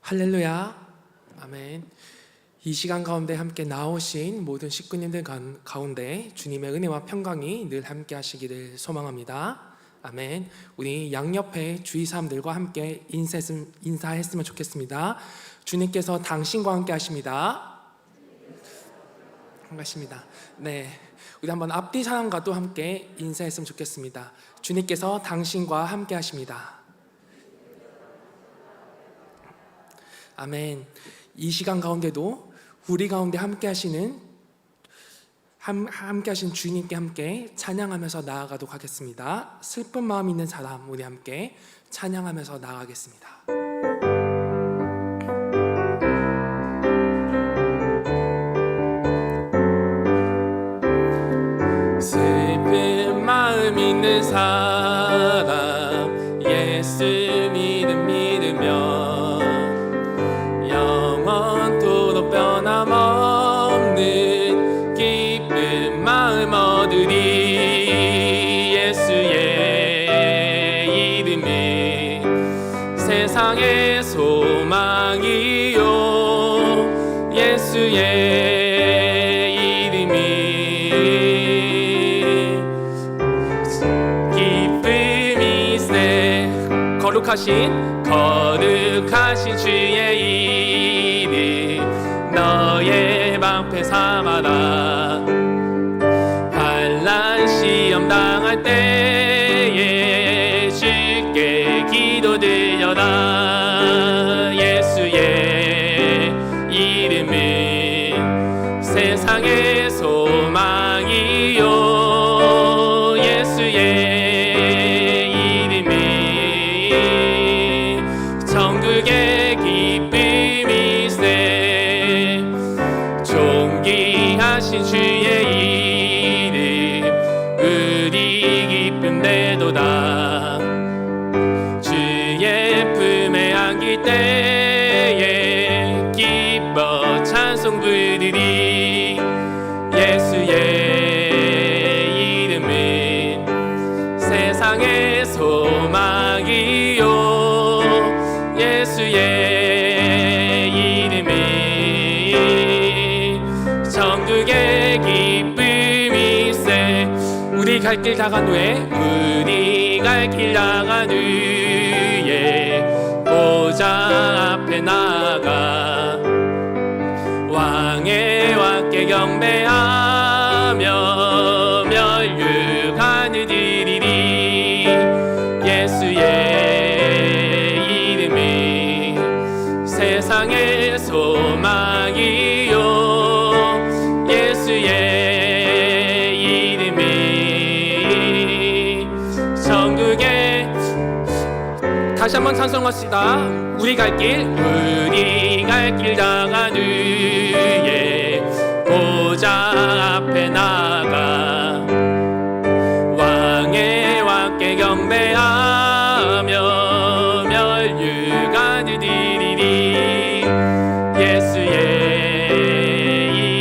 할렐루야, 아멘. 이 시간 가운데 함께 나오신 모든 식구님들 가운데 주님의 은혜와 평강이 늘 함께 하시기를 소망합니다. 아멘. 우리 양옆에 주위 사람들과 함께 인사했으면 좋겠습니다. 주님께서 당신과 함께 하십니다. 반갑습니다. 네, 우리 한번 앞뒤 사람과도 함께 인사했으면 좋겠습니다. 주님께서 당신과 함께 하십니다. 아멘. 이 시간 가운데도 우리 가운데 함께 하신 주님께 함께 찬양하면서 나아가도록 하겠습니다. 슬픈 마음 있는 사람, 우리 함께 찬양하면서 나아가겠습니다. 슬픈 마음 있는 사람, 예수 믿으며 영원토록 변함없는 기쁜 마음 얻으리. 예수의 이름은 세상의 소망이요, 예수의 이름은 기쁨이세. 거룩하신 주의 이름 너의 방패 삼아라. 환난 시험 당할 때에 주께 기도드려라. 예수의 이름은 세상의 소망이요, 예수의 천국의 기쁨이세. 존귀하신 주의 이름 우리 기쁨되도다. 주의 품에 안길 때에 기뻐 찬송 부르리. 예수의 이름은 세상의 소망이요, 예수의 이름은 천국의 기쁨이세. 우리 갈 길 나간 후에 보좌 앞에 나가 왕의 왕께 경배하며 면류관을 드리리. 예수의 세상의 소망이요, 예수의 이름은 천국의. 다시 한번 찬송합시다. 우리 갈 길 나간 후에 보좌 앞에 나가 왕의 왕께 경배하며 면류관을 드리리. 예수의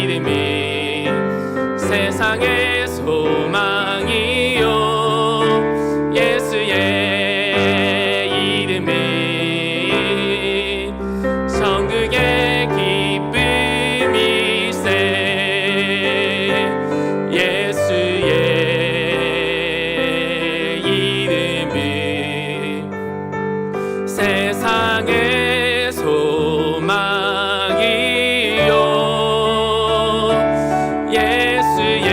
이름은 세상의 소망이요, 예수의 이름은 천국의 기쁨이세. 예수의 이름은 세상의 소망이요, 예수의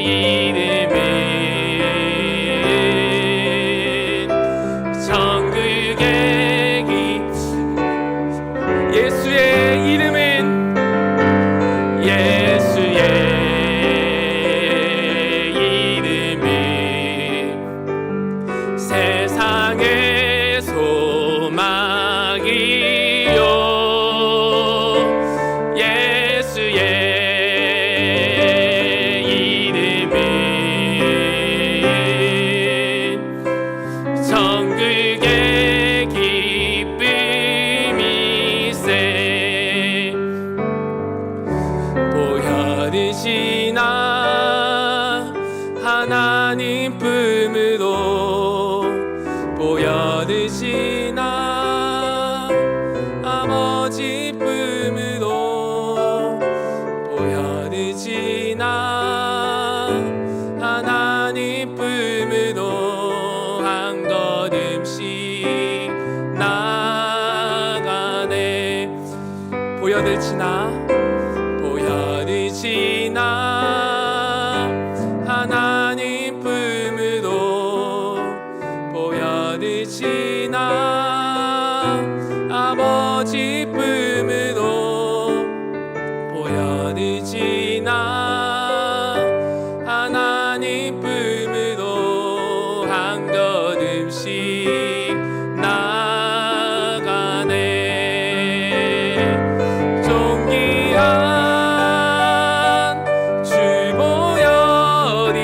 이름은 천국의 예수의 이름은 세상의 소망이요, 예수의 이름은 천국의 기쁨이세. 보혈이시나 하나님 품으로 보혈이시나 보혈을 지나 하나님 품으로 보혈을 지나 아버지 품으로 보혈을 지나 하나님 품으로 한 걸음씩 나가네. 존귀한 주 보혈이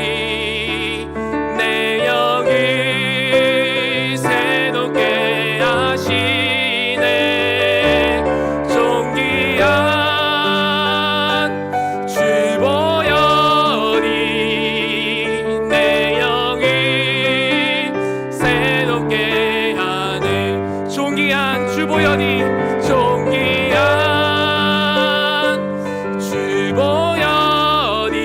내 영을 새롭게 하시네. 존귀한 주 보혈이 내 영을 새롭게 하네. 존귀한 주 보혈이 주 보혈이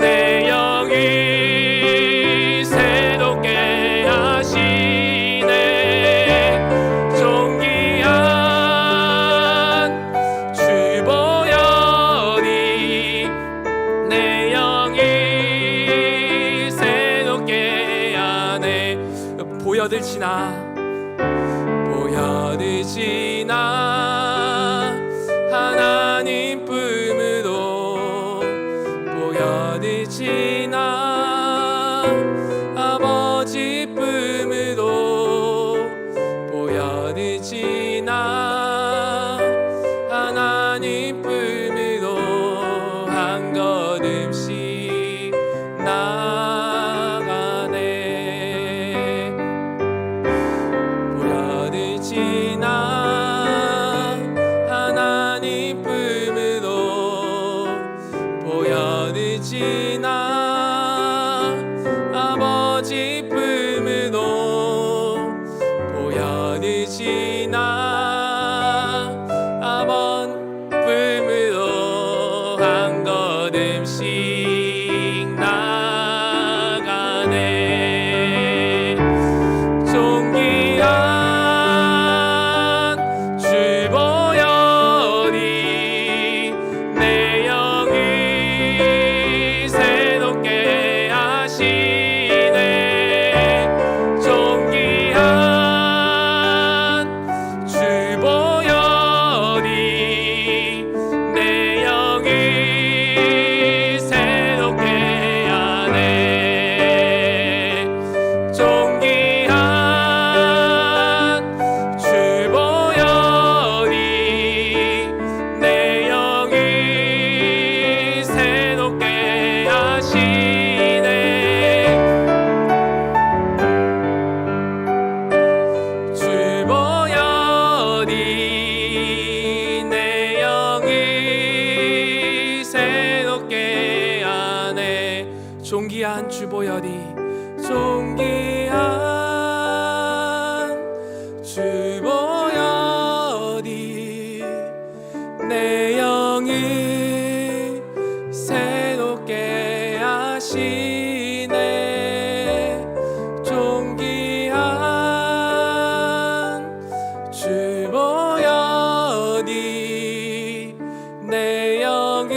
내 영을 새롭게 하시네. 존귀한 주 보혈이 내 영을 새롭게 하네. 보혈을 지나 하나님 품으로 보혈을 지나 아버지 품으로 보혈을 지나 하나님 품으로 한 걸음씩 나가네. 보혈을 지나 하나님 품으로 보혈을 지나 아버지 품으로 보혈을 지나 아버지 품으로 한 걸음씩 나가네. 존귀한 주 보혈이 내 영을 새롭게 하시네. 존귀한 주 보혈이 내 영을 새롭게 하네. 존귀한 주 보혈이 내 영을 새롭게 하시네. 주 보혈이 내 영을 새롭게 하네. 존귀한 주 보혈이 주 보혈이 내 영을 새롭게 하시네. 존귀한 주 보혈이 내 영을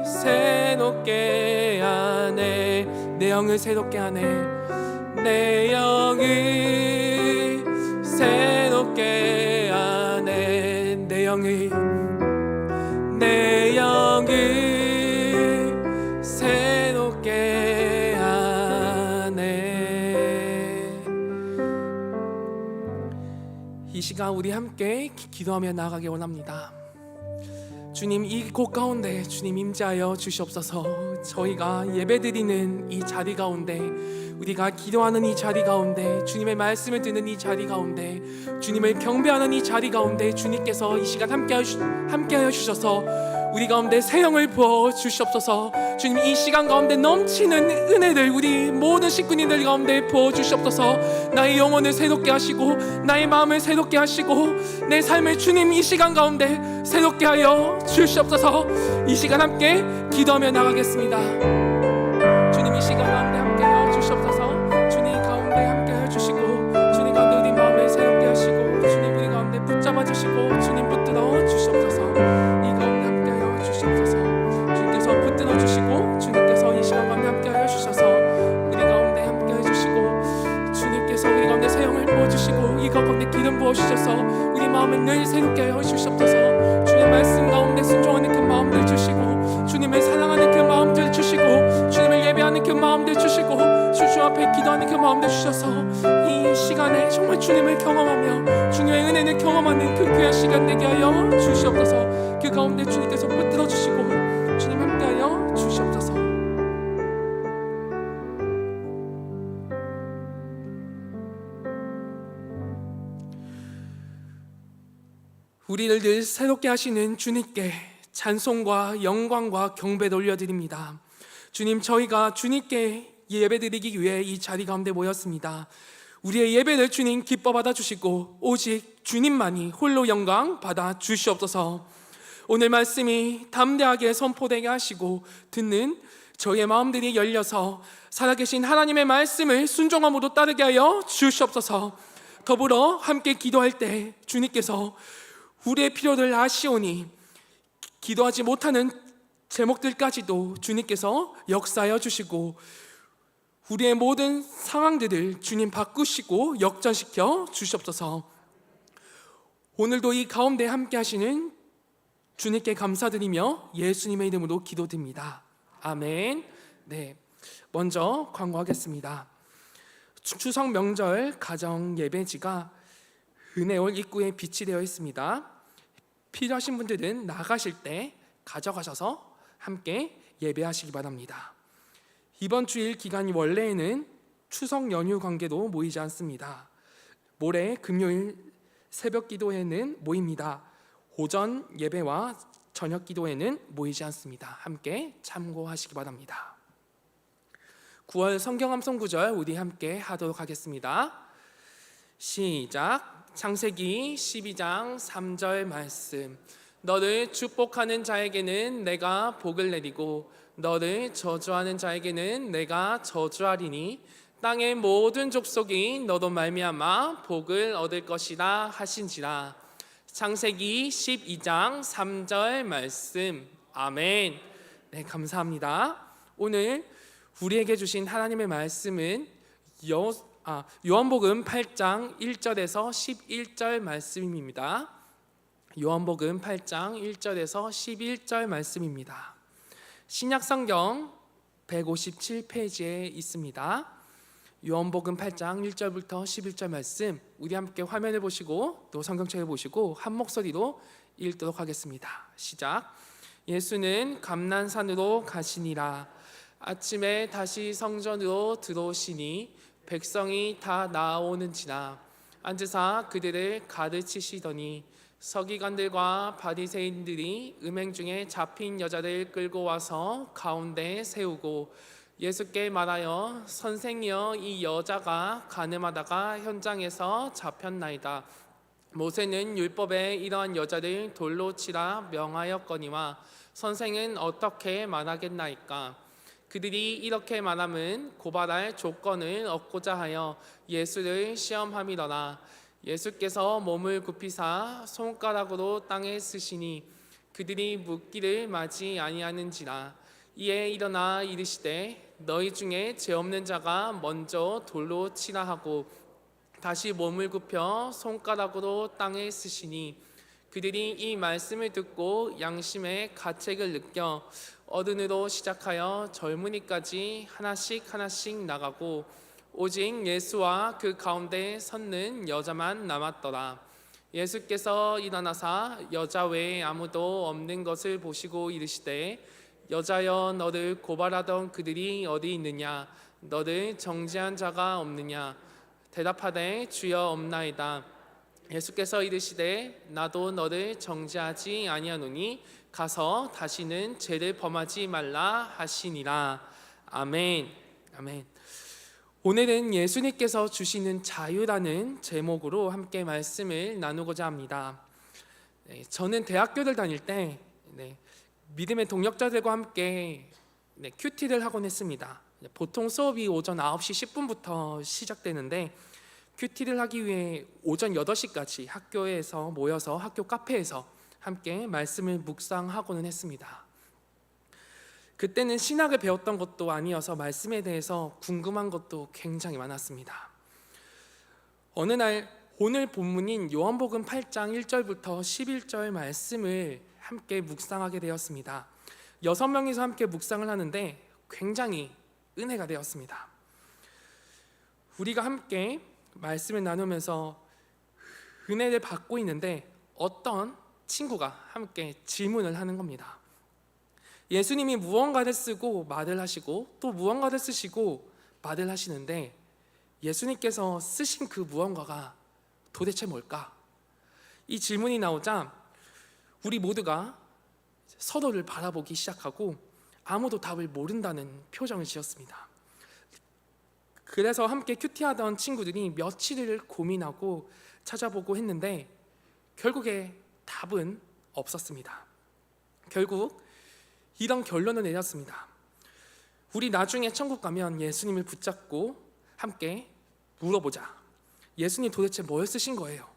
새롭게 하네. 내 영을 새롭게 하네. 내 영을 새롭게 하네. 내 영을 새롭게 하네. 이 시간 우리 함께 기도하며 나아가기 원합니다. 주님, 이 곳 가운데 주님 임재하여 주시옵소서. 저희가 예배드리는 이 자리 가운데, 우리가 기도하는 이 자리 가운데, 주님의 말씀을 듣는 이 자리 가운데, 주님을 경배하는 이 자리 가운데 주님께서 이 시간 함께하여 주셔서 우리 가운데 새 영을 부어 주시옵소서. 주님, 이 시간 가운데 넘치는 은혜를 우리 모든 식구님들 가운데 부어 주시옵소서. 나의 영혼을 새롭게 하시고 나의 마음을 새롭게 하시고 내 삶을 주님 이 시간 가운데 새롭게 하여 주시옵소서. 이 시간 함께 기도하며 나가겠습니다. 주님, 이 시간 가운데 함께하여 주시옵소서. 주님 가운데 함께하여 주시고 주님 가운데 우리 마음을 새롭게 하시고 주님 우리 가운데 붙잡아 주시고 기름 부어주셔서 우리 마음을 늘 새롭게 하여 주시옵소서. 주님의 말씀 가운데 순종하는 그 마음들 주시고, 주님을 사랑하는 그 마음들 주시고, 주님을 예배하는 그 마음들 주시고, 주 앞에 기도하는 그 마음들 주셔서 이 시간에 정말 주님을 경험하며 주님의 은혜를 경험하는 그 귀한 시간 되게 하여 주시옵소서. 그 가운데 주님께서 붙들어 주시고 주님 함께하여 주시옵소서. 우리를 늘 새롭게 하시는 주님께 찬송과 영광과 경배를 올려드립니다. 주님, 저희가 주님께 예배드리기 위해 이 자리 가운데 모였습니다. 우리의 예배를 주님 기뻐 받아주시고 오직 주님만이 홀로 영광 받아 주시옵소서. 오늘 말씀이 담대하게 선포되게 하시고 듣는 저희의 마음들이 열려서 살아계신 하나님의 말씀을 순종함으로 따르게 하여 주시옵소서. 더불어 함께 기도할 때 주님께서 우리의 필요를 아시오니 기도하지 못하는 제목들까지도 주님께서 역사하여 주시고 우리의 모든 상황들을 주님 바꾸시고 역전시켜 주시옵소서. 오늘도 이 가운데 함께 하시는 주님께 감사드리며 예수님의 이름으로 기도드립니다. 아멘. 네, 먼저 광고하겠습니다. 추석 명절 가정 예배지가 은혜홀 입구에 비치되어 있습니다. 필요하신 분들은 나가실 때 가져가셔서 함께 예배하시기 바랍니다. 이번 주일 기간이 원래에는 추석 연휴 관계로 모이지 않습니다. 모레 금요일 새벽 기도회는 모입니다. 오전 예배와 저녁 기도회는 모이지 않습니다. 함께 참고하시기 바랍니다. 9월 성경 암송 구절 우리 함께 하도록 하겠습니다. 시작. 창세기 12장 3절 말씀. 너를 축복하는 자에게는 내가 복을 내리고 너를 저주하는 자에게는 내가 저주하리니 땅의 모든 족속이 너로 말미암아 복을 얻을 것이라 하신지라. 창세기 12장 3절 말씀. 아멘. 네, 감사합니다. 오늘 우리에게 주신 하나님의 말씀은 요한복음 8장 1절에서 11절 말씀입니다. 요한복음 8장 1절에서 11절 말씀입니다. 신약성경 157페이지에 있습니다. 요한복음 8장 1절부터 11절 말씀 우리 함께 화면을 보시고 또 성경책을 보시고 한 목소리로 읽도록 하겠습니다. 시작. 예수는 감난산으로 가시니라. 아침에 다시 성전으로 들어오시니 백성이 다 나아오는지라. 앉으사 그들을 가르치시더니 서기관들과 바리새인들이 음행 중에 잡힌 여자를 끌고 와서 가운데 세우고 예수께 말하여 선생이여 이 여자가 간음하다가 현장에서 잡혔나이다. 모세는 율법에 이러한 여자를 돌로 치라 명하였거니와 선생은 어떻게 말하겠나이까. 그들이 이렇게 말함은 고발할 조건을 얻고자 하여 예수를 시험함이더라. 예수께서 몸을 굽히사 손가락으로 땅에 쓰시니 그들이 묻기를 마지 아니하는지라. 이에 일어나 이르시되 너희 중에 죄 없는 자가 먼저 돌로 치라 하고 다시 몸을 굽혀 손가락으로 땅에 쓰시니 그들이 이 말씀을 듣고 양심의 가책을 느껴 어른으로 시작하여 젊은이까지 하나씩 나가고 오직 예수와 그 가운데 섰는 여자만 남았더라. 예수께서 일어나사 여자 외에 아무도 없는 것을 보시고 이르시되 여자여 너를 고발하던 그들이 어디 있느냐. 너를 정죄한 자가 없느냐. 대답하되 주여 없나이다. 예수께서 이르시되 나도 너를 정죄하지 아니하노니 가서 다시는 죄를 범하지 말라 하시니라. 아멘. 아멘. 오늘은 예수님께서 주시는 자유라는 제목으로 함께 말씀을 나누고자 합니다. 저는 대학교를 다닐 때 믿음의 동역자들과 함께 큐티를 하곤 했습니다. 보통 수업이 오전 9시 10분부터 시작되는데 큐티를 하기 위해 오전 8시까지 학교에서 모여서 학교 카페에서 함께 말씀을 묵상하고는 했습니다. 그때는 신학을 배웠던 것도 아니어서 말씀에 대해서 궁금한 것도 굉장히 많았습니다. 어느 날 오늘 본문인 요한복음 8장 1절부터 11절 말씀을 함께 묵상하게 되었습니다. 6명이서 함께 묵상을 하는데 굉장히 은혜가 되었습니다. 우리가 함께 말씀을 나누면서 은혜를 받고 있는데 어떤 친구가 함께 질문을 하는 겁니다. 예수님이 무언가를 쓰고 말을 하시고 또 무언가를 쓰시고 말을 하시는데 예수님께서 쓰신 그 무언가가 도대체 뭘까? 이 질문이 나오자 우리 모두가 서로를 바라보기 시작하고 아무도 답을 모른다는 표정을 지었습니다. 그래서 함께 큐티하던 친구들이 며칠을 고민하고 찾아보고 했는데 결국에 답은 없었습니다. 결국 이런 결론을 내렸습니다. 우리 나중에 천국 가면 예수님을 붙잡고 함께 물어보자. 예수님 도대체 뭘 쓰신 거예요?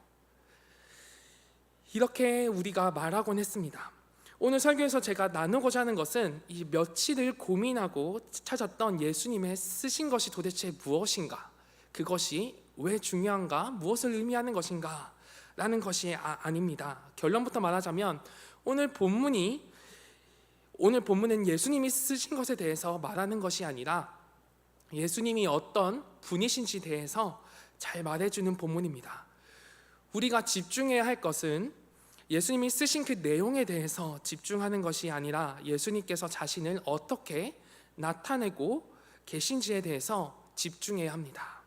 이렇게 우리가 말하곤 했습니다. 오늘 설교에서 제가 나누고자 하는 것은 이 며칠을 고민하고 찾았던 예수님의 쓰신 것이 도대체 무엇인가, 그것이 왜 중요한가, 무엇을 의미하는 것인가 라는 것이 아닙니다. 결론부터 말하자면 오늘 본문은 예수님이 쓰신 것에 대해서 말하는 것이 아니라 예수님이 어떤 분이신지 대해서 잘 말해주는 본문입니다. 우리가 집중해야 할 것은 예수님이 쓰신 그 내용에 대해서 집중하는 것이 아니라 예수님께서 자신을 어떻게 나타내고 계신지에 대해서 집중해야 합니다.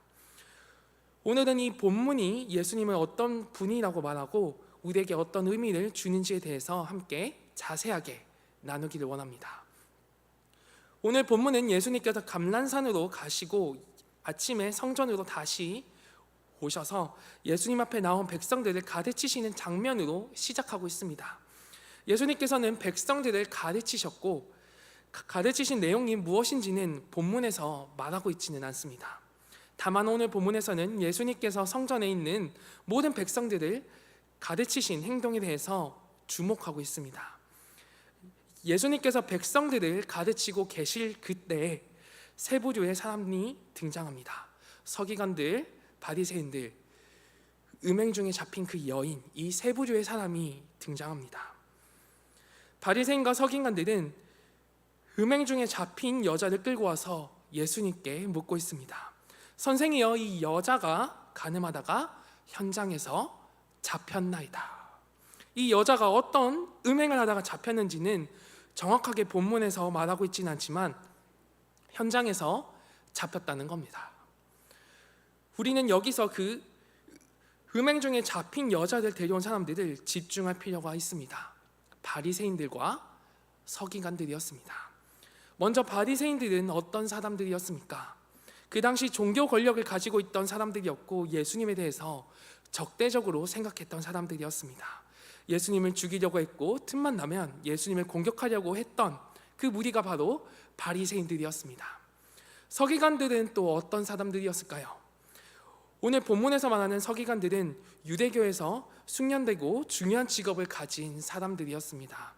오늘은 이 본문이 예수님을 어떤 분이라고 말하고 우리에게 어떤 의미를 주는지에 대해서 함께 자세하게 나누기를 원합니다. 오늘 본문은 예수님께서 감람산으로 가시고 아침에 성전으로 다시 오셔서 예수님 앞에 나온 백성들을 가르치시는 장면으로 시작하고 있습니다. 예수님께서는 백성들을 가르치셨고 가르치신 내용이 무엇인지는 본문에서 말하고 있지는 않습니다. 다만 오늘 본문에서는 예수님께서 성전에 있는 모든 백성들을 가르치신 행동에 대해서 주목하고 있습니다. 예수님께서 백성들을 가르치고 계실 그때 세 부류의 사람이 등장합니다. 서기관들, 바리새인들, 음행 중에 잡힌 그 여인, 이 세 부류의 사람이 등장합니다. 바리새인과 서기관들은 음행 중에 잡힌 여자를 끌고 와서 예수님께 묻고 있습니다. 선생이여, 이 여자가 간음하다가 현장에서 잡혔나이다. 이 여자가 어떤 음행을 하다가 잡혔는지는 정확하게 본문에서 말하고 있지는 않지만 현장에서 잡혔다는 겁니다. 우리는 여기서 그 음행 중에 잡힌 여자들 데려온 사람들을 집중할 필요가 있습니다. 바리새인들과 서기관들이었습니다. 먼저 바리새인들은 어떤 사람들이었습니까? 그 당시 종교 권력을 가지고 있던 사람들이었고 예수님에 대해서 적대적으로 생각했던 사람들이었습니다. 예수님을 죽이려고 했고 틈만 나면 예수님을 공격하려고 했던 그 무리가 바로 바리새인들이었습니다. 서기관들은 또 어떤 사람들이었을까요? 오늘 본문에서 말하는 서기관들은 유대교에서 숙련되고 중요한 직업을 가진 사람들이었습니다.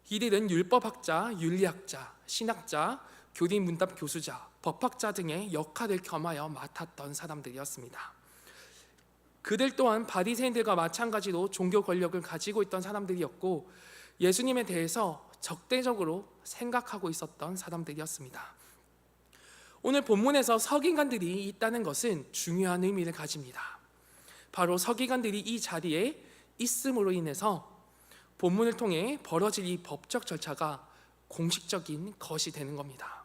이들은 율법학자, 윤리학자, 신학자, 교리 문답 교수자, 법학자 등의 역할을 겸하여 맡았던 사람들이었습니다. 그들 또한 바리새인들과 마찬가지로 종교 권력을 가지고 있던 사람들이었고 예수님에 대해서 적대적으로 생각하고 있었던 사람들이었습니다. 오늘 본문에서 서기관들이 있다는 것은 중요한 의미를 가집니다. 바로 서기관들이 이 자리에 있음으로 인해서 본문을 통해 벌어질 이 법적 절차가 공식적인 것이 되는 겁니다.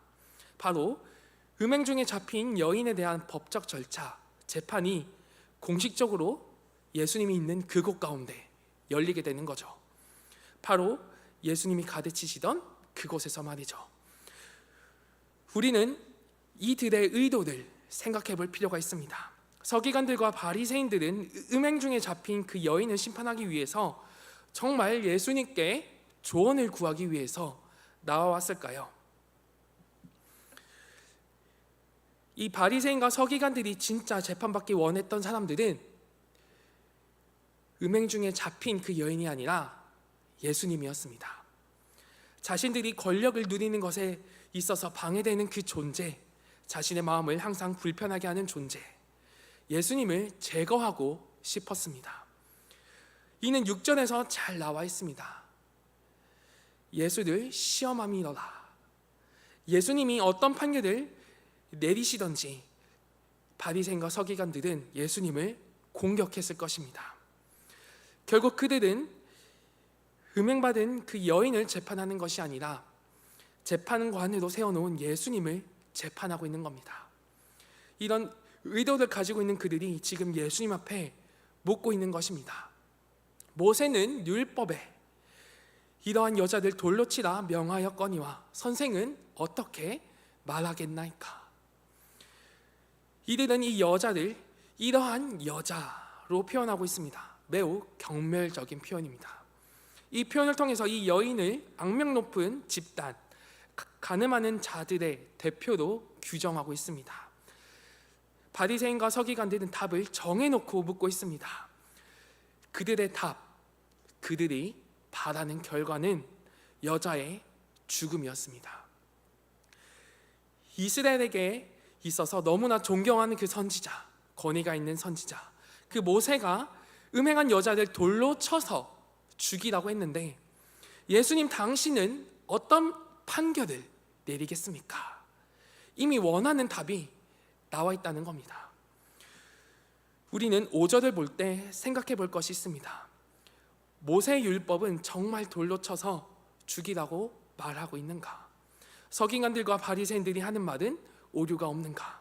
바로 음행 중에 잡힌 여인에 대한 법적 절차, 재판이 공식적으로 예수님이 있는 그곳 가운데 열리게 되는 거죠. 바로 예수님이 가르치시던 그곳에서 말이죠. 우리는 이들의 의도를 생각해 볼 필요가 있습니다. 서기관들과 바리새인들은 음행 중에 잡힌 그 여인을 심판하기 위해서 정말 예수님께 조언을 구하기 위해서 나와왔을까요? 이 바리새인과 서기관들이 진짜 재판받기 원했던 사람들은 음행 중에 잡힌 그 여인이 아니라 예수님이었습니다. 자신들이 권력을 누리는 것에 있어서 방해되는 그 존재, 자신의 마음을 항상 불편하게 하는 존재, 예수님을 제거하고 싶었습니다. 이는 6절에서 잘 나와 있습니다. 예수를 시험함이로라. 예수님이 어떤 판결을 내리시던지 바리새인과 서기관들은 예수님을 공격했을 것입니다. 결국 그들은 음행받은 그 여인을 재판하는 것이 아니라 재판관으로 세워놓은 예수님을 재판하고 있는 겁니다. 이런 의도를 가지고 있는 그들이 지금 예수님 앞에 묻고 있는 것입니다. 모세는 율법에 이러한 여자들 돌로 치라 명하였거니와 선생은 어떻게 말하겠나이까. 이들은 이 여자를 이러한 여자로 표현하고 있습니다. 매우 경멸적인 표현입니다. 이 표현을 통해서 이 여인을 악명 높은 집단, 가늠하는 자들의 대표로 규정하고 있습니다. 바리새인과 서기관들은 답을 정해놓고 묻고 있습니다. 그들의 답, 그들이 바라는 결과는 여자의 죽음이었습니다. 이스라엘에게 있어서 너무나 존경하는 그 선지자, 권위가 있는 선지자, 그 모세가 음행한 여자를 돌로 쳐서 죽이라고 했는데 예수님 당신은 어떤 판결을 내리겠습니까? 이미 원하는 답이 나와 있다는 겁니다. 우리는 5절을 볼 때 생각해 볼 것이 있습니다. 모세의 율법은 정말 돌로 쳐서 죽이라고 말하고 있는가? 서기관들과 바리새인들이 하는 말은 오류가 없는가?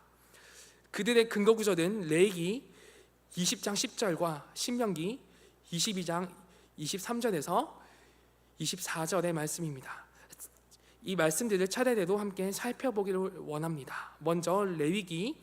그들의 근거 구절은 레위기 20장 10절과 신명기 22장 23절에서 24절의 말씀입니다. 이 말씀들을 차례대로 함께 살펴보기를 원합니다. 먼저 레위기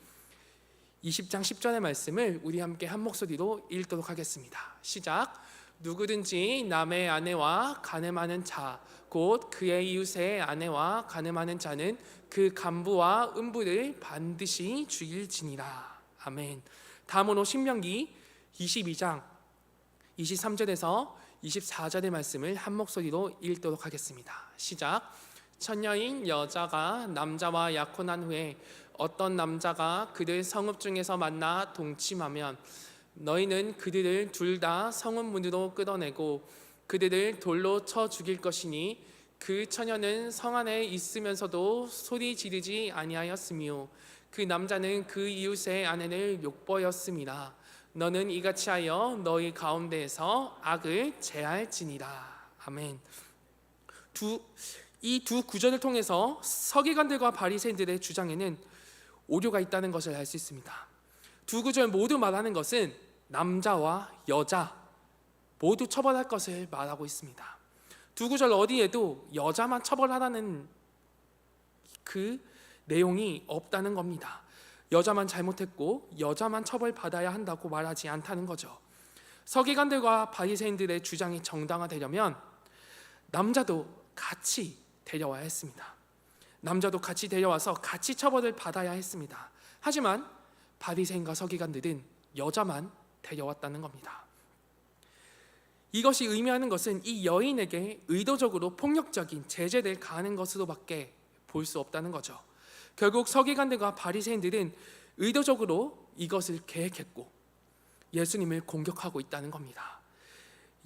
20장 10절의 말씀을 우리 함께 한 목소리로 읽도록 하겠습니다. 시작. 누구든지 남의 아내와 간음하는 자, 곧 그의 이웃의 아내와 간음하는 자는 그 간부와 음부를 반드시 죽일지니라. 아멘. 다음으로 신명기 22장 23절에서 24절의 말씀을 한 목소리로 읽도록 하겠습니다. 시작. 처녀인 여자가 남자와 약혼한 후에 어떤 남자가 그들 성읍 중에서 만나 동침하면 너희는 그들을 둘 다 성읍 문으로 끌어내고 그들을 돌로 쳐 죽일 것이니 그 처녀는 성 안에 있으면서도 소리 지르지 아니하였으며 그 남자는 그 이웃의 아내를 욕보였음이라. 너는 이같이 하여 너희 가운데에서 악을 제할지니라. 아멘. 이 두 구절을 통해서 서기관들과 바리새인들의 주장에는 오류가 있다는 것을 알 수 있습니다. 두 구절 모두 말하는 것은 남자와 여자 모두 처벌할 것을 말하고 있습니다. 두 구절 어디에도 여자만 처벌하라는 그 내용이 없다는 겁니다. 여자만 잘못했고 여자만 처벌받아야 한다고 말하지 않다는 거죠. 서기관들과 바리새인들의 주장이 정당화되려면 남자도 같이 데려와야 했습니다. 남자도 같이 데려와서 같이 처벌을 받아야 했습니다. 하지만 바리새인과 서기관들은 여자만 데려왔다는 겁니다. 이것이 의미하는 것은 이 여인에게 의도적으로 폭력적인 제재를 가하는 것으로밖에 볼 수 없다는 거죠. 결국 서기관들과 바리새인들은 의도적으로 이것을 계획했고 예수님을 공격하고 있다는 겁니다.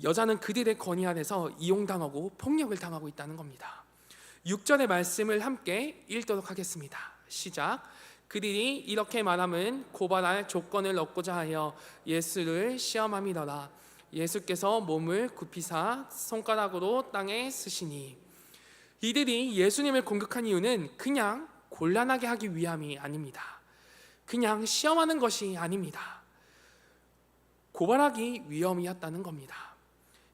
여자는 그들의 권위 안에서 이용당하고 폭력을 당하고 있다는 겁니다. 6절의 말씀을 함께 읽도록 하겠습니다. 시작. 그들이 이렇게 말함은 고발할 조건을 얻고자 하여 예수를 시험함이더라. 예수께서 몸을 굽히사 손가락으로 땅에 쓰시니. 이들이 예수님을 공격한 이유는 그냥 곤란하게 하기 위함이 아닙니다. 그냥 시험하는 것이 아닙니다. 고발하기 위함이었다는 겁니다.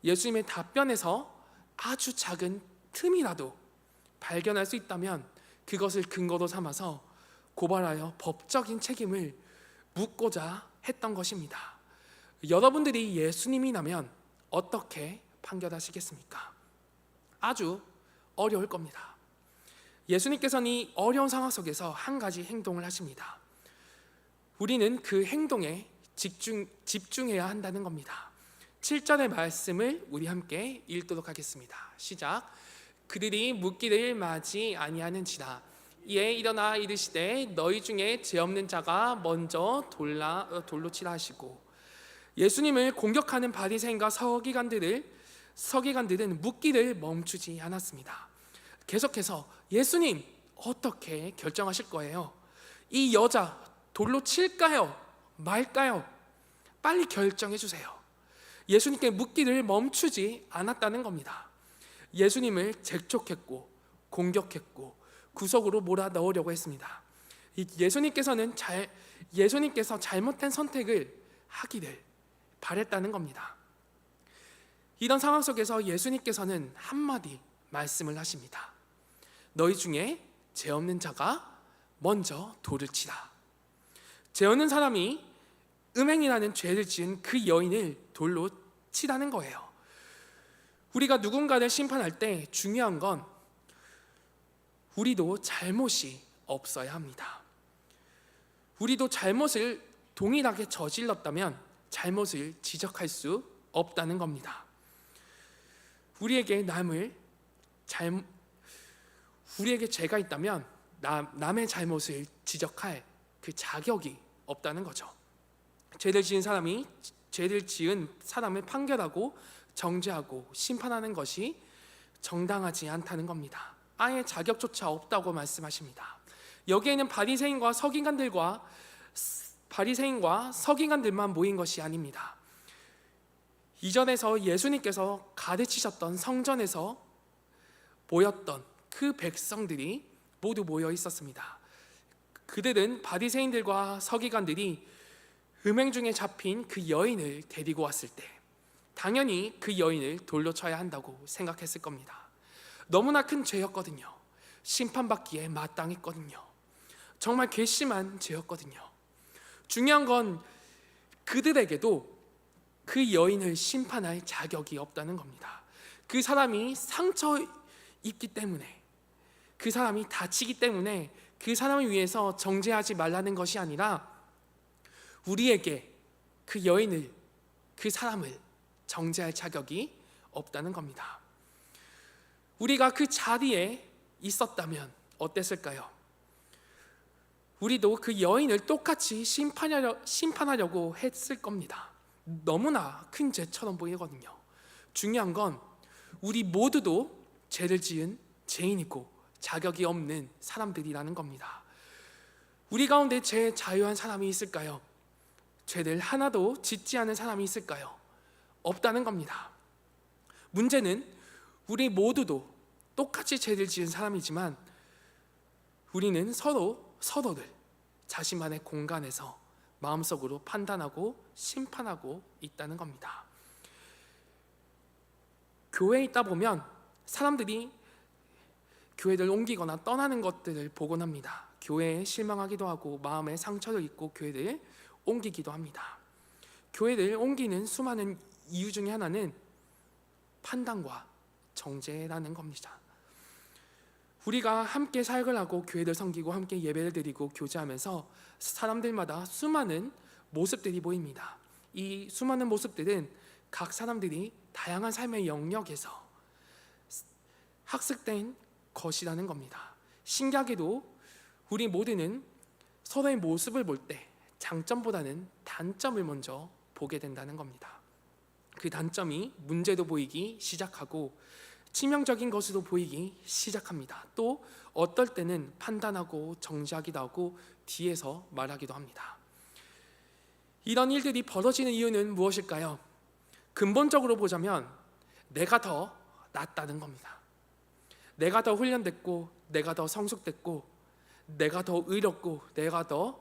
예수님의 답변에서 아주 작은 틈이라도 발견할 수 있다면 그것을 근거로 삼아서 고발하여 법적인 책임을 묻고자 했던 것입니다. 여러분들이 예수님이라면 어떻게 판결하시겠습니까? 아주 어려울 겁니다. 예수님께서는 이 어려운 상황 속에서 한 가지 행동을 하십니다. 우리는 그 행동에 집중해야 한다는 겁니다. 7절의 말씀을 우리 함께 읽도록 하겠습니다. 시작. 그들이 묻기를 마지 아니하는지라 이에 일어나 이르시되 너희 중에 죄 없는 자가 먼저 돌로 치라 하시고, 예수님을 공격하는 바리새인과 서기관들은 묻기를 멈추지 않았습니다. 계속해서 예수님 어떻게 결정하실 거예요? 이 여자 돌로 칠까요? 말까요? 빨리 결정해 주세요. 예수님께 묻기를 멈추지 않았다는 겁니다. 예수님을 재촉했고 공격했고 구석으로 몰아넣으려고 했습니다. 예수님께서 잘못된 선택을 하기를 바랬다는 겁니다. 이런 상황 속에서 예수님께서는 한마디 말씀을 하십니다. 너희 중에 죄 없는 자가 먼저 돌을 치라. 죄 없는 사람이 음행이라는 죄를 지은 그 여인을 돌로 치라는 거예요. 우리가 누군가를 심판할 때 중요한 건 우리도 잘못이 없어야 합니다. 우리도 잘못을 동일하게 저질렀다면 잘못을 지적할 수 없다는 겁니다. 우리에게 죄가 있다면 남의 잘못을 지적할 그 자격이 없다는 거죠. 죄를 지은 사람을 판결하고 정죄하고 심판하는 것이 정당하지 않다는 겁니다. 아예 자격조차 없다고 말씀하십니다. 여기에는 바리새인과 서기관들만 모인 것이 아닙니다. 이전에서 예수님께서 가르치셨던 성전에서 모였던 그 백성들이 모두 모여 있었습니다. 그들은 바리새인들과 서기관들이 음행 중에 잡힌 그 여인을 데리고 왔을 때 당연히 그 여인을 돌로 쳐야 한다고 생각했을 겁니다. 너무나 큰 죄였거든요. 심판받기에 마땅했거든요. 정말 괘씸한 죄였거든요. 중요한 건 그들에게도 그 여인을 심판할 자격이 없다는 겁니다. 그 사람이 상처 입기 때문에, 그 사람이 다치기 때문에 그 사람을 위해서 정죄하지 말라는 것이 아니라 우리에게 그 사람을 정죄할 자격이 없다는 겁니다. 우리가 그 자리에 있었다면 어땠을까요? 우리도 그 여인을 똑같이 심판하려고 했을 겁니다. 너무나 큰 죄처럼 보이거든요. 중요한 건 우리 모두도 죄를 지은 죄인이고 자격이 없는 사람들이라는 겁니다. 우리 가운데 죄 자유한 사람이 있을까요? 죄를 하나도 짓지 않은 사람이 있을까요? 없다는 겁니다. 문제는 우리 모두도 똑같이 죄를 지은 사람이지만 우리는 서로를 자신만의 공간에서 마음속으로 판단하고 심판하고 있다는 겁니다. 교회에 있다 보면 사람들이 교회를 옮기거나 떠나는 것들을 보곤 합니다. 교회에 실망하기도 하고 마음에 상처를 입고 교회를 옮기기도 합니다. 교회를 옮기는 수많은 이유 중에 하나는 판단과 정죄라는 겁니다. 우리가 함께 사역을 하고 교회를 섬기고 함께 예배를 드리고 교제하면서 사람들마다 수많은 모습들이 보입니다. 이 수많은 모습들은 각 사람들이 다양한 삶의 영역에서 학습된 것이라는 겁니다. 신기하게도 우리 모두는 서로의 모습을 볼 때 장점보다는 단점을 먼저 보게 된다는 겁니다. 그 단점이 문제도 보이기 시작하고 치명적인 것으로 보이기 시작합니다. 또 어떨 때는 판단하고 정죄하기도 하고 뒤에서 말하기도 합니다. 이런 일들이 벌어지는 이유는 무엇일까요? 근본적으로 보자면 내가 더 낫다는 겁니다. 내가 더 훈련됐고 내가 더 성숙됐고 내가 더 의롭고 내가 더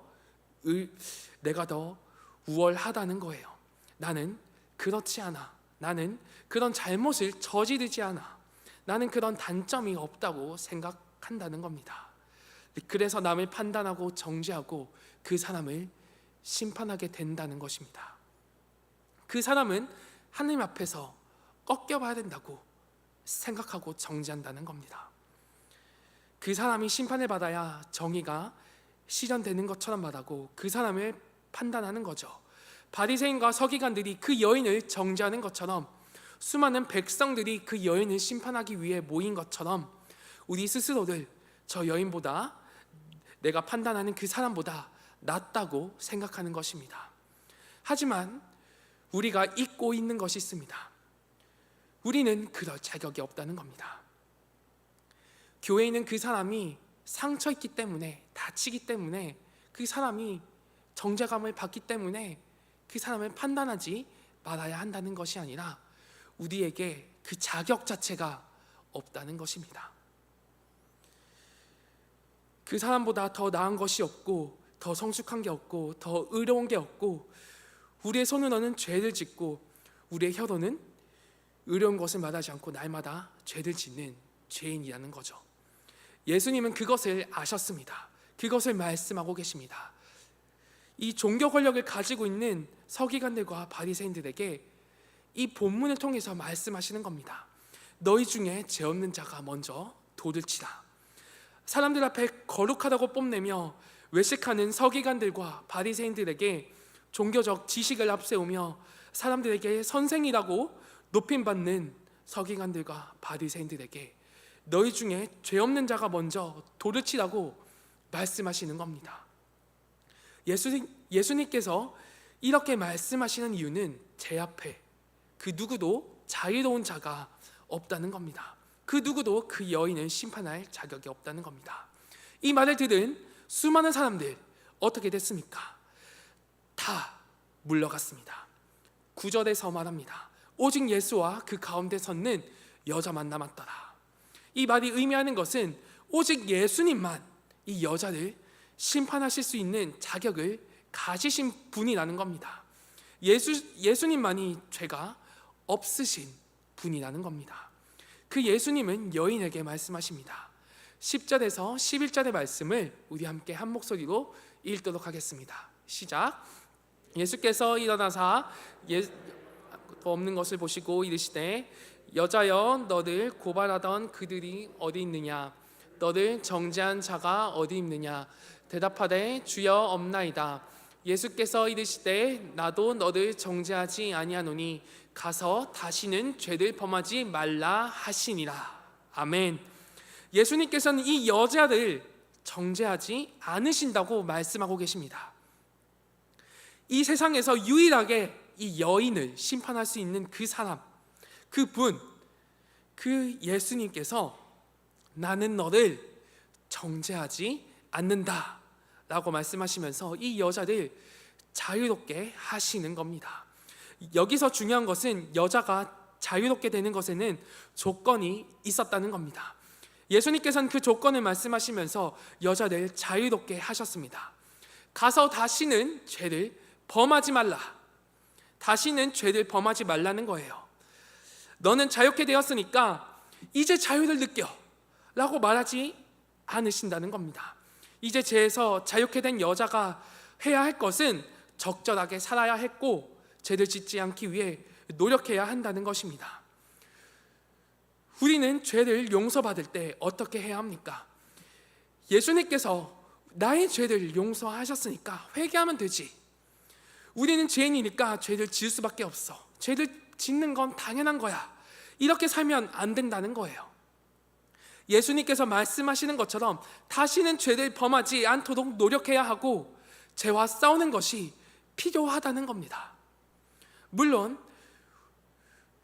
우월하다는 거예요. 나는 그렇지 않아. 나는 그런 잘못을 저지르지 않아. 나는 그런 단점이 없다고 생각한다는 겁니다. 그래서 남을 판단하고 정죄하고 그 사람을 심판하게 된다는 것입니다. 그 사람은 하나님 앞에서 꺾여봐야 된다고 생각하고 정죄한다는 겁니다. 그 사람이 심판을 받아야 정의가 실현되는 것처럼 말하고 그 사람을 판단하는 거죠. 바리새인과 서기관들이 그 여인을 정죄하는 것처럼 수많은 백성들이 그 여인을 심판하기 위해 모인 것처럼 우리 스스로를 저 여인보다 내가 판단하는 그 사람보다 낫다고 생각하는 것입니다. 하지만 우리가 잊고 있는 것이 있습니다. 우리는 그럴 자격이 없다는 겁니다. 교회에 있는 그 사람이 상처 있기 때문에, 다치기 때문에, 그 사람이 정죄감을 받기 때문에 그 사람을 판단하지 말아야 한다는 것이 아니라 우리에게 그 자격 자체가 없다는 것입니다. 그 사람보다 더 나은 것이 없고, 더 성숙한 게 없고, 더 의로운 게 없고, 우리의 손으로는 죄를 짓고 우리의 혀로는 의로운 것을 말하지 않고 날마다 죄를 짓는 죄인이라는 거죠. 예수님은 그것을 아셨습니다. 그것을 말씀하고 계십니다. 이 종교 권력을 가지고 있는 서기관들과 바리새인들에게 이 본문을 통해서 말씀하시는 겁니다. 너희 중에 죄 없는 자가 먼저 돌을 치라. 사람들 앞에 거룩하다고 뽐내며 외식하는 서기관들과 바리새인들에게 종교적 지식을 앞세우며 사람들에게 선생이라고 높임받는 서기관들과 바리새인들에게 너희 중에 죄 없는 자가 먼저 돌을 치라고 말씀하시는 겁니다. 예수님께서 이렇게 말씀하시는 이유는 제 앞에 그 누구도 자유로운 자가 없다는 겁니다. 그 누구도 그 여인을 심판할 자격이 없다는 겁니다. 이 말을 들은 수많은 사람들 어떻게 됐습니까? 다 물러갔습니다. 9절에서 말합니다. 오직 예수와 그 가운데 섰는 여자만 남았더라. 이 말이 의미하는 것은 오직 예수님만 이 여자를 심판하실 수 있는 자격을 가지신 분이라는 겁니다. 예수님만이 죄가 없으신 분이라는 겁니다. 그 예수님은 여인에게 말씀하십니다. 10절에서 11절의 말씀을 우리 함께 한 목소리로 읽도록 하겠습니다. 시작. 예수께서 일어나사 없는 것을 보시고 이르시되 여자여 너를 고발하던 그들이 어디 있느냐? 너를 정죄한 자가 어디 있느냐? 대답하되 주여 없나이다. 예수께서 이르시되 나도 너를 정죄하지 아니하노니 가서 다시는 죄를 범하지 말라 하시니라. 아멘. 예수님께서는 이 여자를 정죄하지 않으신다고 말씀하고 계십니다. 이 세상에서 유일하게 이 여인을 심판할 수 있는 그 사람, 그분, 그 예수님께서 나는 너를 정죄하지 않는다 라고 말씀하시면서 이 여자를 자유롭게 하시는 겁니다. 여기서 중요한 것은 여자가 자유롭게 되는 것에는 조건이 있었다는 겁니다. 예수님께서는 그 조건을 말씀하시면서 여자를 자유롭게 하셨습니다. 가서 다시는 죄를 범하지 말라. 다시는 죄를 범하지 말라는 거예요. 너는 자유롭게 되었으니까 이제 자유를 느껴 라고 말하지 않으신다는 겁니다. 이제 죄에서 자유케 된 여자가 해야 할 것은 적절하게 살아야 했고 죄를 짓지 않기 위해 노력해야 한다는 것입니다. 우리는 죄를 용서받을 때 어떻게 해야 합니까? 예수님께서 나의 죄를 용서하셨으니까 회개하면 되지. 우리는 죄인이니까 죄를 지을 수밖에 없어. 죄를 짓는 건 당연한 거야. 이렇게 살면 안 된다는 거예요. 예수님께서 말씀하시는 것처럼 다시는 죄를 범하지 않도록 노력해야 하고 죄와 싸우는 것이 필요하다는 겁니다. 물론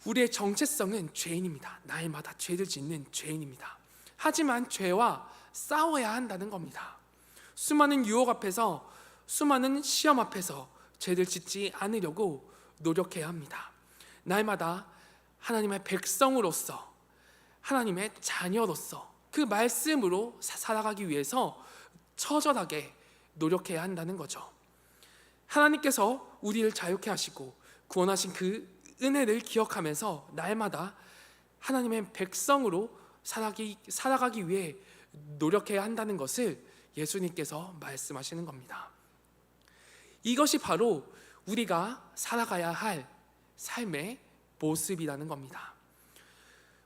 우리의 정체성은 죄인입니다. 날마다 죄를 짓는 죄인입니다. 하지만 죄와 싸워야 한다는 겁니다. 수많은 유혹 앞에서, 수많은 시험 앞에서 죄를 짓지 않으려고 노력해야 합니다. 날마다 하나님의 백성으로서, 하나님의 자녀로서 그 말씀으로 살아가기 위해서 처절하게 노력해야 한다는 거죠. 하나님께서 우리를 자유케 하시고 구원하신 그 은혜를 기억하면서 날마다 하나님의 백성으로 살아가기 위해 노력해야 한다는 것을 예수님께서 말씀하시는 겁니다. 이것이 바로 우리가 살아가야 할 삶의 모습이라는 겁니다.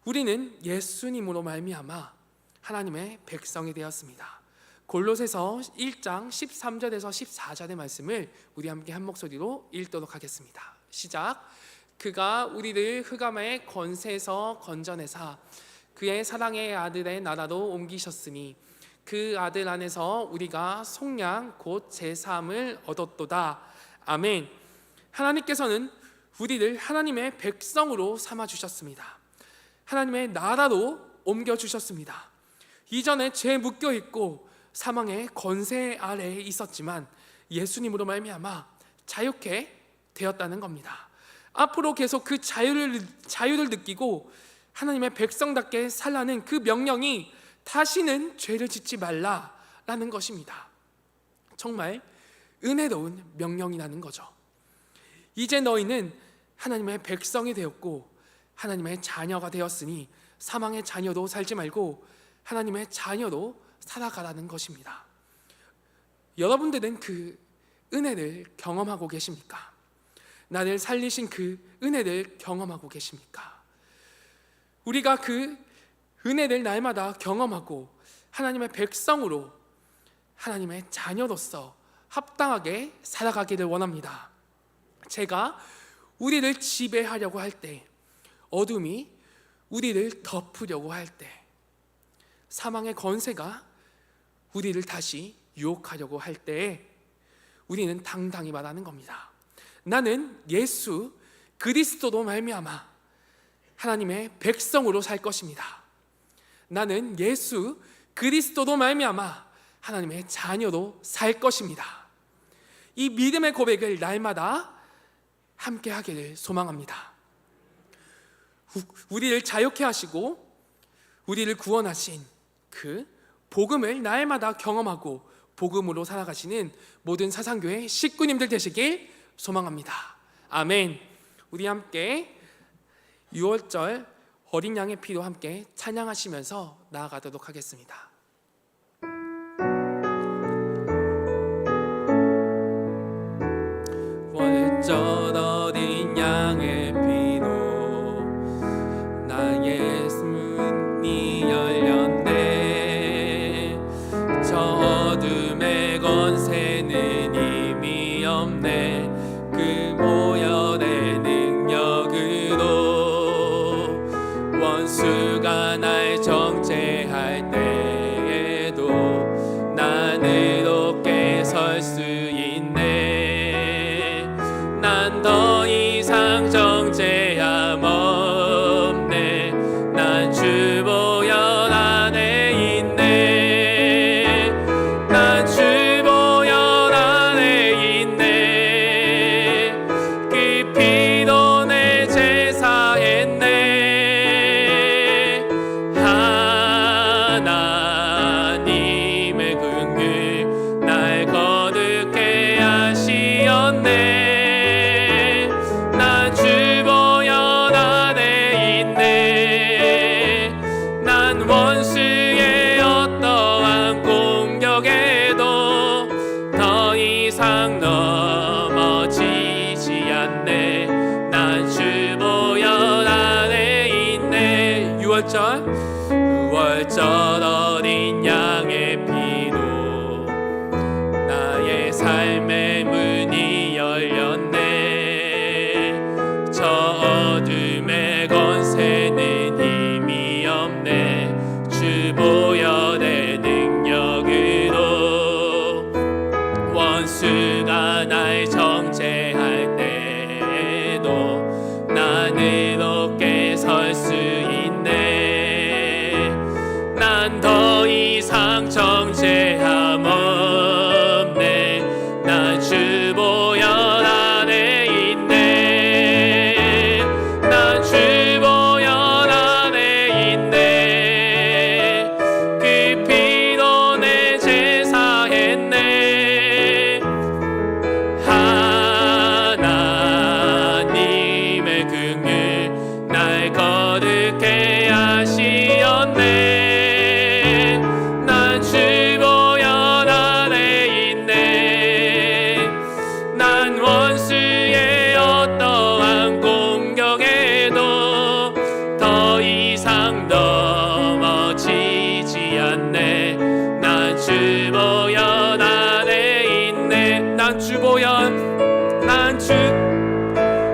우리는 예수님으로 말미암아 하나님의 백성이 되었습니다. 골로새서 1장 13절에서 14절의 말씀을 우리 함께 한 목소리로 읽도록 하겠습니다. 시작. 그가 우리를 흑암의 권세에서 건져내사 그의 사랑의 아들의 나라로 옮기셨으니 그 아들 안에서 우리가 속량 곧 제3을 얻었도다. 아멘. 하나님께서는 우리를 하나님의 백성으로 삼아주셨습니다. 하나님의 나라로 옮겨주셨습니다. 이전에 죄에 묶여있고 사망의 권세 아래에 있었지만 예수님으로 말미암아 자유케 되었다는 겁니다. 앞으로 계속 그 자유를 느끼고 하나님의 백성답게 살라는 그 명령이 다시는 죄를 짓지 말라라는 것입니다. 정말 은혜로운 명령이라는 거죠. 이제 너희는 하나님의 백성이 되었고 하나님의 자녀가 되었으니 사망의 자녀로 살지 말고 하나님의 자녀로 살아가라는 것입니다. 여러분들은 그 은혜를 경험하고 계십니까? 나를 살리신 그 은혜를 경험하고 계십니까? 우리가 그 은혜를 날마다 경험하고 하나님의 백성으로 하나님의 자녀로서 합당하게 살아가기를 원합니다. 제가 우리를 지배하려고 할 때, 어둠이 우리를 덮으려고 할 때, 사망의 권세가 우리를 다시 유혹하려고 할 때 우리는 당당히 말하는 겁니다. 나는 예수 그리스도로 말미암아 하나님의 백성으로 살 것입니다. 나는 예수 그리스도로 말미암아 하나님의 자녀로 살 것입니다. 이 믿음의 고백을 날마다 함께 하기를 소망합니다. 우리를 자유케 하시고 우리를 구원하신 그 복음을 날마다 경험하고 복음으로 살아가시는 모든 사상교회 식구님들 되시길 소망합니다. 아멘. 우리 함께 6월절 어린 양의 피로 함께 찬양하시면서 나아가도록 하겠습니다. 6월절 어린 양의 피로 나의 문이 열렸네. 저 어둠의 권세는 이미 없네. 그 모혈의 능력으로 원수가 날 정죄할 때에도 난 의롭게 설 수 있네. 난 더 이상 정죄함 없네. 난 주 보혈 안에 있네. 난 주 보혈 안에 있네. 그 피로 내 제사했네. 하나님의 긍휼 날 거듭게 하시었네. 난 주 보혈 안에 있네. 난 원수의 어떠한 공격에도 더 이상 넘어지지 않네. 난 주 보혈 안에 있네. 6월절 어린 양의 피로 나의 삶의 문이 열렸네. 저 어둠의 권세는 힘이 없네. 주 보혈의 능력으로 원수가 날 정죄할 때에도 난 의롭게 설 수 있네. 난 더 이상 정죄함 없네. 난 주 보혈 안에 있네. 난 주 보혈 안에 있네. 그 피로 내 제사했네. 하나님의 긍휼 날 거듭게 하시었네. 난 주 보혈 안에 있네. 난 원수의 어떠한 공격에도 더 이상 넘어지지 않네. 난 주 보혈 안에 있네. 난 주 보혈 난 주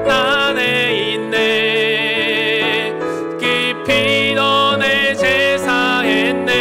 안에 있네. 그 피로 내 제사했네.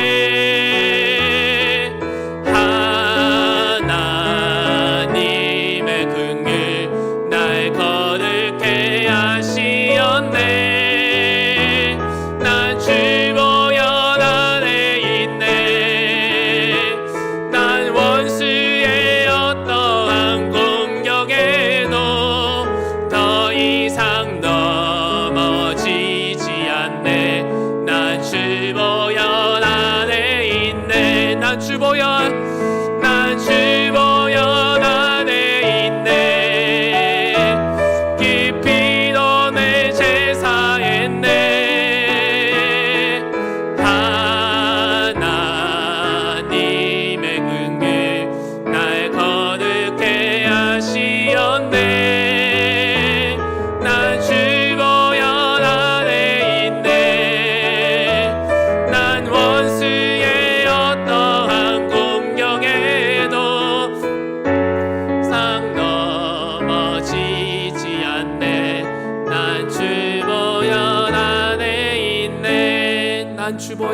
난 주보혈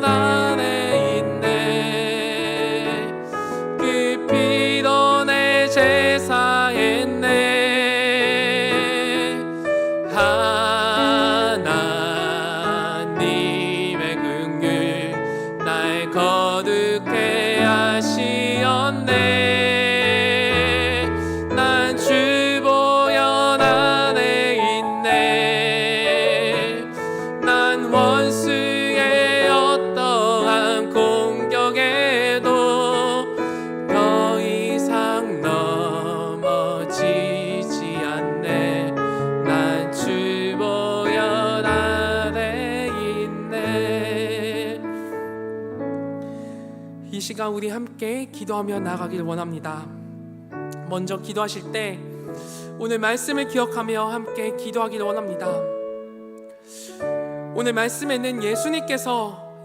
안에 있네. 그 피로 내 제사했네. 하나님의 긍휼 날 거듭해 하시었네. 난 주보혈 안에 있네. 난 원수의 어떠한 공격에도 더 이상 넘어지지 않네. 난 주보혈 안에 있네. 이 시간 우리 함께 기도하며 나가길 원합니다. 먼저 기도하실 때 오늘 말씀을 기억하며 함께 기도하길 원합니다. 오늘 말씀에는 예수님께서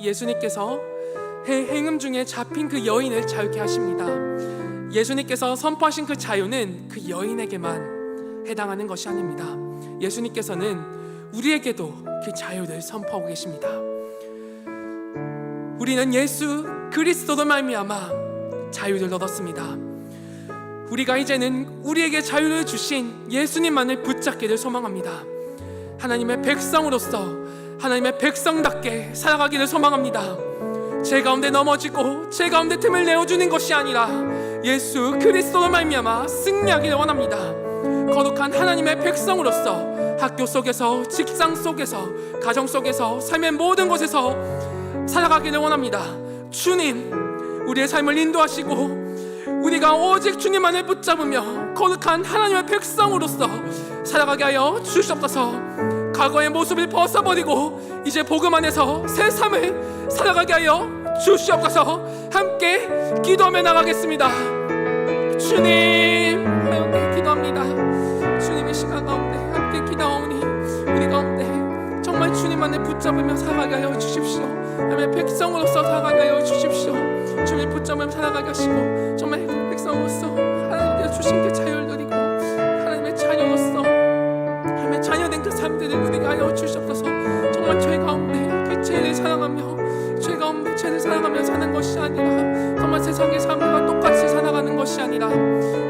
행음 중에 잡힌 그 여인을 자유케 하십니다. 예수님께서 선포하신 그 자유는 그 여인에게만 해당하는 것이 아닙니다. 예수님께서는 우리에게도 그 자유를 선포하고 계십니다. 우리는 예수 그리스도로 말미암아 자유를 얻었습니다. 우리가 이제는 우리에게 자유를 주신 예수님만을 붙잡기를 소망합니다. 하나님의 백성으로서 하나님의 백성답게 살아가기를 소망합니다. 제 가운데 넘어지고 제 가운데 틈을 내어주는 것이 아니라 예수 그리스도로 말미암아 승리하기를 원합니다. 거룩한 하나님의 백성으로서 학교 속에서, 직장 속에서, 가정 속에서, 삶의 모든 곳에서 살아가기를 원합니다. 주님, 우리의 삶을 인도하시고 우리가 오직 주님만을 붙잡으며 거룩한 하나님의 백성으로서 살아가게 하여 주시옵소서. 과거의 모습을 벗어버리고 이제 복음 안에서 새 삶을 살아가게 하여 주시옵소서. 함께 기도하며 나가겠습니다. 주님, 함께 기도합니다. 주님의 시간 가운데 함께 기도하오니 우리 가운데 정말 주님만을 붙잡으며 살아가게 하여 주십시오. 하나님의 백성으로서 살아가게 하여 주십시오. 주님 붙잡으며 살아가게 하시고 정말 백성으로서 하나님께서 주신 그 자유를 누리고 하나님의 자녀로서 하나님의 자녀된 그 삶들을 누리게 하여 주시옵소서. 정말 죄 가운데 그 죄를 사랑하며 죄 가운데 죄를 사랑하며 사는 것이 아니라 정말 세상의 사람들과 똑같이 살아가는 것이 아니라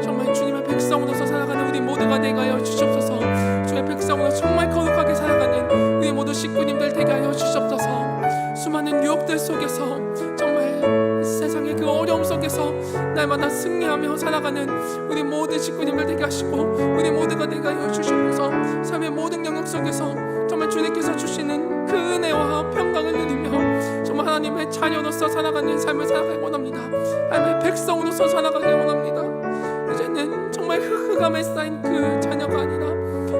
정말 주님의 백성으로서 살아가는 우리 모두가 되게 하여 주시옵소서. 주의 백성으로 정말 거룩하게 살아가는 우리 모두 식구님들 되게 하여 주시옵소서. 수많은 유혹들 속에서 정말 세상의 그 어려움 속에서 날마다 승리하며 살아가는 우리 모든 식구님들 되게 하시고 우리 모두가 되게 하여 주시옵소서. 삶의 모든 영역 속에서 정말 주님께서 주시는 그 은혜와 평강을 누리며 정말 하나님의 자녀로서 살아가는 삶을 살아가기 원합니다. 하나님의 백성으로서 살아가기 원합니다. 이제는 정말 흑흑함에 쌓인 그 자녀가 아니라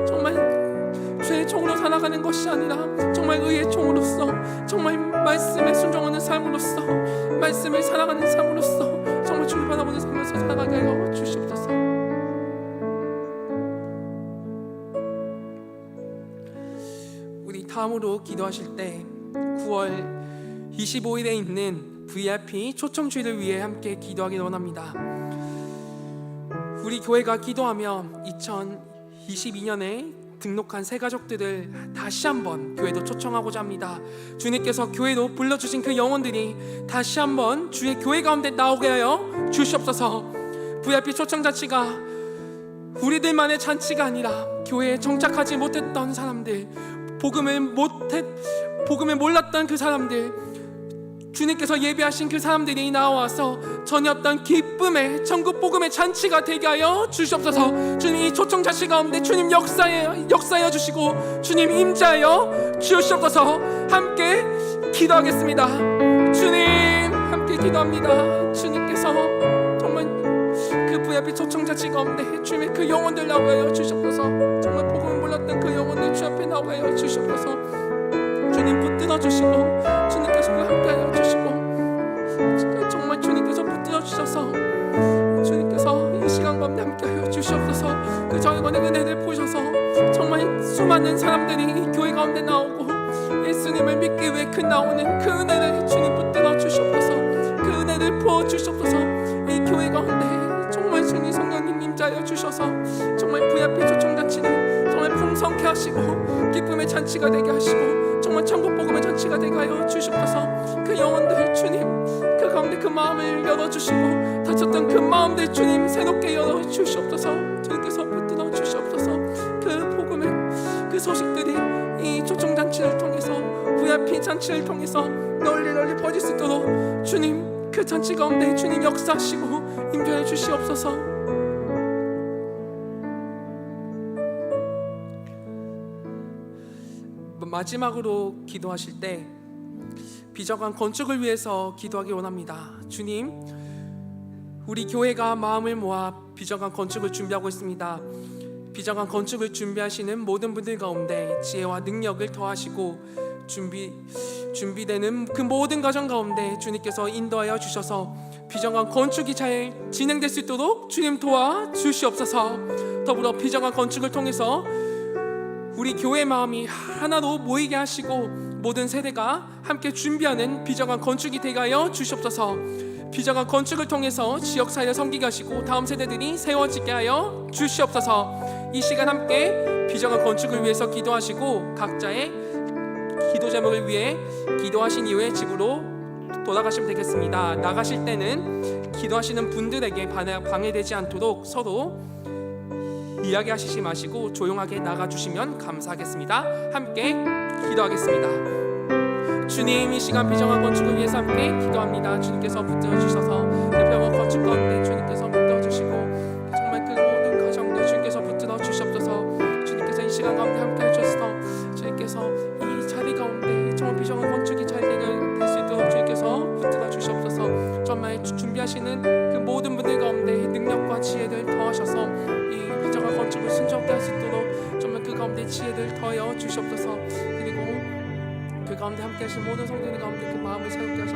정말 죄의 종으로 살아가는 것이 아니라 정말 의의 종으로서 정말 말씀에 순종하는 삶으로서 말씀을 살아가는 삶으로서 정말 주를 바라보는 삶으로서 살아가게 하여 주시옵소서. 우리 다음으로 기도하실 때 9월 25일에 있는 VIP 초청주의를 위해 함께 기도하기 원합니다. 우리 교회가 기도하며 2022년에 등록한 새 가족들을 다시 한번 교회도 초청하고자 합니다. 주님께서 교회로 불러주신 그 영혼들이 다시 한번 주의 교회 가운데 나오게 하여 주시옵소서. VIP 초청 잔치가 우리들만의 잔치가 아니라 교회에 정착하지 못했던 사람들, 복음을 몰랐던 그 사람들, 주님께서 예배하신 그 사람들이 나와서 전혀 없던 기쁨의 천국 복음의 잔치가 되게 하여 주시옵소서. 주님 이 초청 잔치 가운데 주님 역사하여 주시고 주님 임재하여 주시옵소서. 함께 기도하겠습니다. 주님 함께 기도합니다. 주님께서 정말 그 VIP 초청 잔치 가운데 주님의 그 영혼들 나와여 주시옵소서. 정말 복음을 몰랐던 그 영혼들 주 앞에 나와여 주시옵소서. 주님 붙들어 주시고 주님께서 함께하여 주시고 정말 주님께서 붙들어 주셔서 주님께서 이 시간 가운데 함께하여 주시옵소서. 그 저희번의 은혜를 보셔서 정말 수많은 사람들이 교회 가운데 나오고 예수님을 믿기 위해 나오는 그 은혜를 주님 붙들어 주시옵소서. 그 은혜를 부어 주시옵소서. 이 교회 가운데 정말 주님 성령님 임재하여 주셔서 정말 VIP 초청잔치를 정말 풍성 행복해 하시고 기쁨의 잔치가 되게 하시고 정말 천국 복음의 잔치가 되게 하여 주시옵소서. 그 영혼들 주님 그 가운데 그 마음을 열어주시고 닫혔던 그 마음들 주님 새롭게 열어주시옵소서. 주님께서 붙들어 주시옵소서. 그 복음의 그 소식들이 이 초청잔치를 통해서 VIP 잔치를 통해서 널리 퍼질 수 있도록 주님 그 잔치 가운데 주님 역사하시고 인도해 주시옵소서. 마지막으로 기도하실 때 비정한 건축을 위해서 기도하기 원합니다. 주님, 우리 교회가 마음을 모아 비정한 건축을 준비하고 있습니다. 비정한 건축을 준비하시는 모든 분들 가운데 지혜와 능력을 더하시고 준비되는 그 모든 과정 가운데 주님께서 인도하여 주셔서 비정한 건축이 잘 진행될 수 있도록 주님 도와 주시옵소서. 더불어 비정한 건축을 통해서 우리 교회 마음이 하나로 모이게 하시고 모든 세대가 함께 준비하는 비정한 건축이 되게 하여 주시옵소서. 비정한 건축을 통해서 지역사회를 섬기게 하시고 다음 세대들이 세워지게 하여 주시옵소서. 이 시간 함께 비정한 건축을 위해서 기도하시고 각자의 기도 제목을 위해 기도하신 이후에 집으로 돌아가시면 되겠습니다. 나가실 때는 기도하시는 분들에게 방해되지 않도록 서로 이야기하시지 마시고 조용하게 나가주시면 감사하겠습니다. 함께 기도하겠습니다. 주님, 이 시간 비정한 건축을 위해서 함께 기도합니다. 주님께서 붙들어주셔서 대표와 건축 가운데 주님께서 붙들어주시고 정말 그 모든 가정들 주님께서 붙들어주시옵소서. 주님께서 이 시간 가운데 함께 해주셔서 주님께서 이 자리 가운데 정말 비정한 건축이 잘 될 수 있도록 주님께서 붙들어주시옵소서. 정말 준비하시는 그 모든 분들 가운데 능력과 지혜를 더하셔서 이 비정한 건축을 순조롭게 할 수 있도록 정말 그 가운데 지혜를 더하여 주시옵소서. 그리고 그 가운데 함께 하신 모든 성도들 가운데 그 마음을 새롭게 하셔서